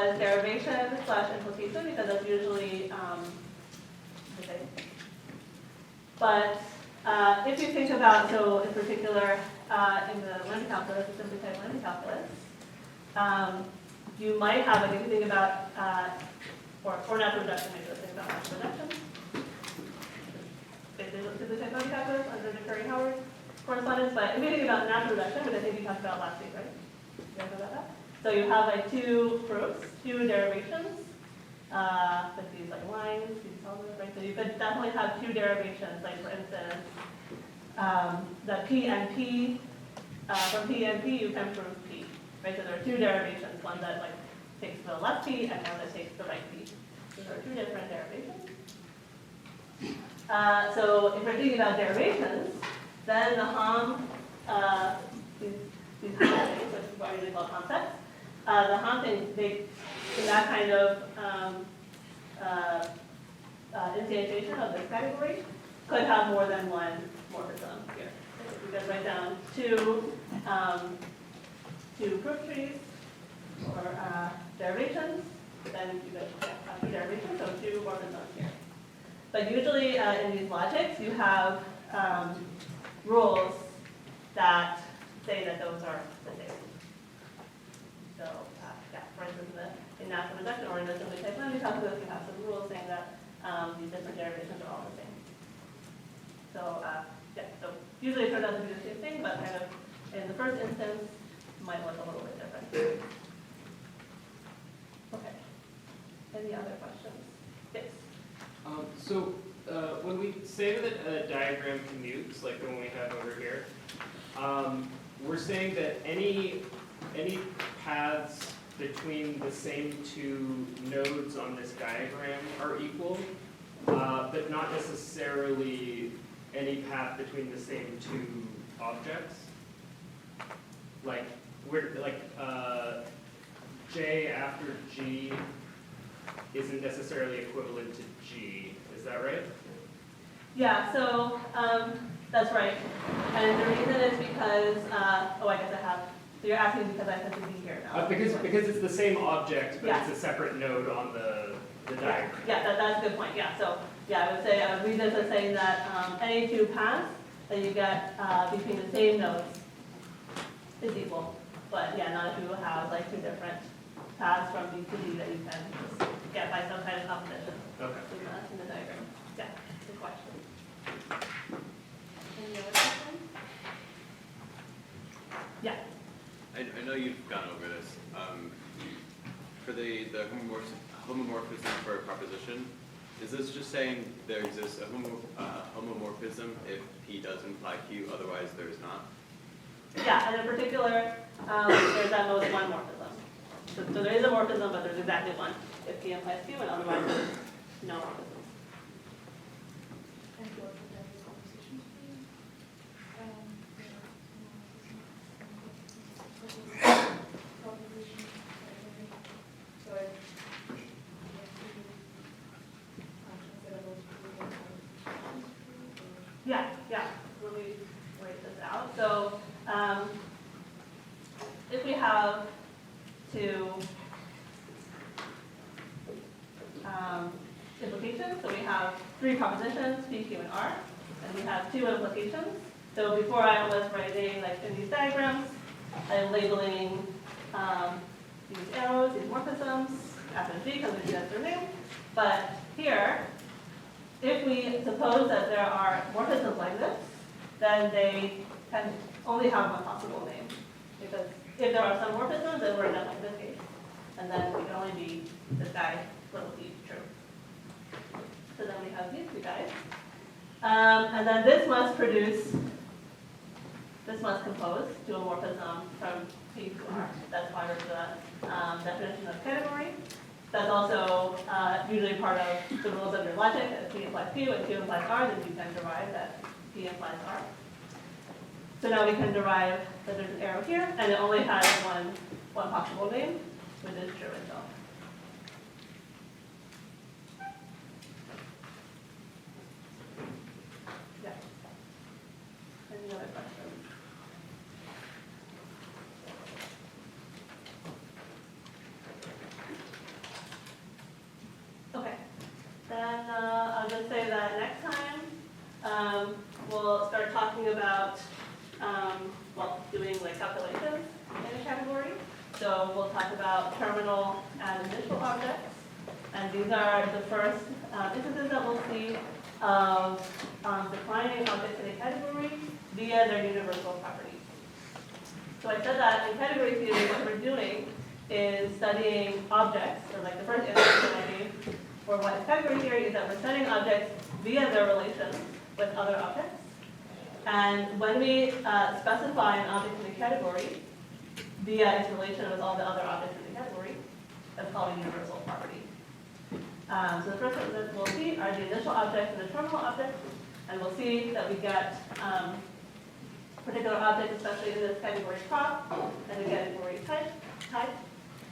was derivation / implication, because that's usually the thing. But if you think about, so in particular, in the linear calculus, the simply type linear calculus, you might have, like, if you think about, or natural reduction, maybe let's think about natural reduction. Basically, simply type linear calculus under the Curry-Howard correspondence. But if you think about natural reduction, which I think you talked about last week, right? You guys know about that? So you have like two proofs, two derivations, with these like lines, these solvers, right? So you could definitely have two derivations, like for instance, the P and P, from P and P you can prove P, right? So there are two derivations, one that like takes the left P and one that takes the right P. So there are two different derivations. So if we're thinking about derivations, then the Hom, these things, which is what we usually call concepts, the Hom thing, they, in that kind of instantiation of this category, could have more than one morphism here. So if you guys write down two proof trees or derivations, then you guys have two derivations, so two morphisms here. But usually in these logics, you have rules that say that those are the same. So yeah, for instance, in natural reduction or in the simply type linear calculus, you have some rules saying that these different derivations are all the same. So yeah, so usually it turns out to be the same thing, but kind of in the first instance, it might look a little bit different. Okay. Any other questions? Yes. So when we say that a diagram commutes, like the one we have over here, we're saying that any paths between the same two nodes on this diagram are equal, but not necessarily any path between the same two objects. Like J after G isn't necessarily equivalent to G. Is that right? Yeah, so that's right. And the reason is because, oh, I guess I have, so you're asking because I said to be here now. Because it's the same object, but Yeah. it's a separate node on the diagram. Yeah, that's a good point, yeah. So, yeah, I would say, I would read this as saying that any two paths that you get between the same nodes is equal. But yeah, not if you have like two different paths from B to D that you can just get by some kind of composition Okay. in the diagram. Yeah, good question. Any other questions? Yeah. I know you've gone over this. For the homomorphism for a proposition, is this just saying there exists a homomorphism if P does imply Q, otherwise there is not? Yeah, and in particular, there's at most one morphism. So there is a morphism, but there's exactly one. If P implies Q, and otherwise there's no morphisms. Yeah, let me write this out. So if we have two implications, so we have three propositions, P, Q, and R, and we have two implications. So before I was writing, like in these diagrams, I'm labeling these arrows, these morphisms, F and G, because that's their name. But here, if we suppose that there are morphisms like this, then they can only have one possible name. Because if there are some morphisms, then we're not like this case. And then it can only be this guy, little d, true. So then we have these two guys. And then this must compose to a morphism from P to R. That's part of the definition of category. That's also usually part of the rules of your logic. If P implies Q and Q implies R, then you can derive that P implies R. So now we can derive that there's an arrow here, and it only has one possible name, which is true itself. Yeah. Any other questions? So we'll talk about terminal and initial objects. And these are the first instances that we'll see of defining objects in a category via their universal property. So I said that in category theory, what we're doing is studying objects, or like the first instance that I gave for what is category theory is that we're studying objects via their relations with other objects. And when we specify an object in a category via its relation with all the other objects in the category, that's called a universal property. So the first thing that we'll see are the initial objects and the terminal objects, and we'll see that we get particular objects, especially in this category prop and the category type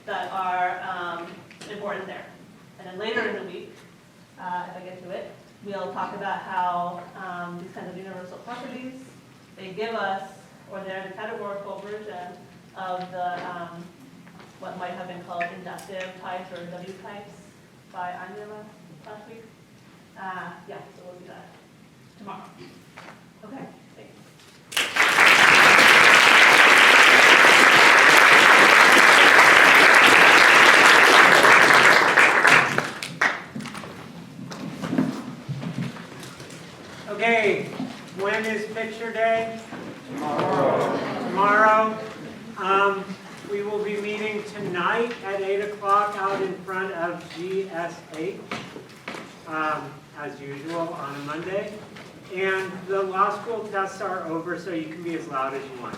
that are important there. And then later in the week, if I get to it, we'll talk about how these kinds of universal properties, they give us, or they're the categorical version of the what might have been called inductive types or W types by Anya last week. Yeah, so we'll do that tomorrow. Okay, thanks. Okay, when is picture day? Tomorrow. We will be meeting tonight at 8 o'clock out in front of GSH, as usual on a Monday. And the law school tests are over, so you can be as loud as you want.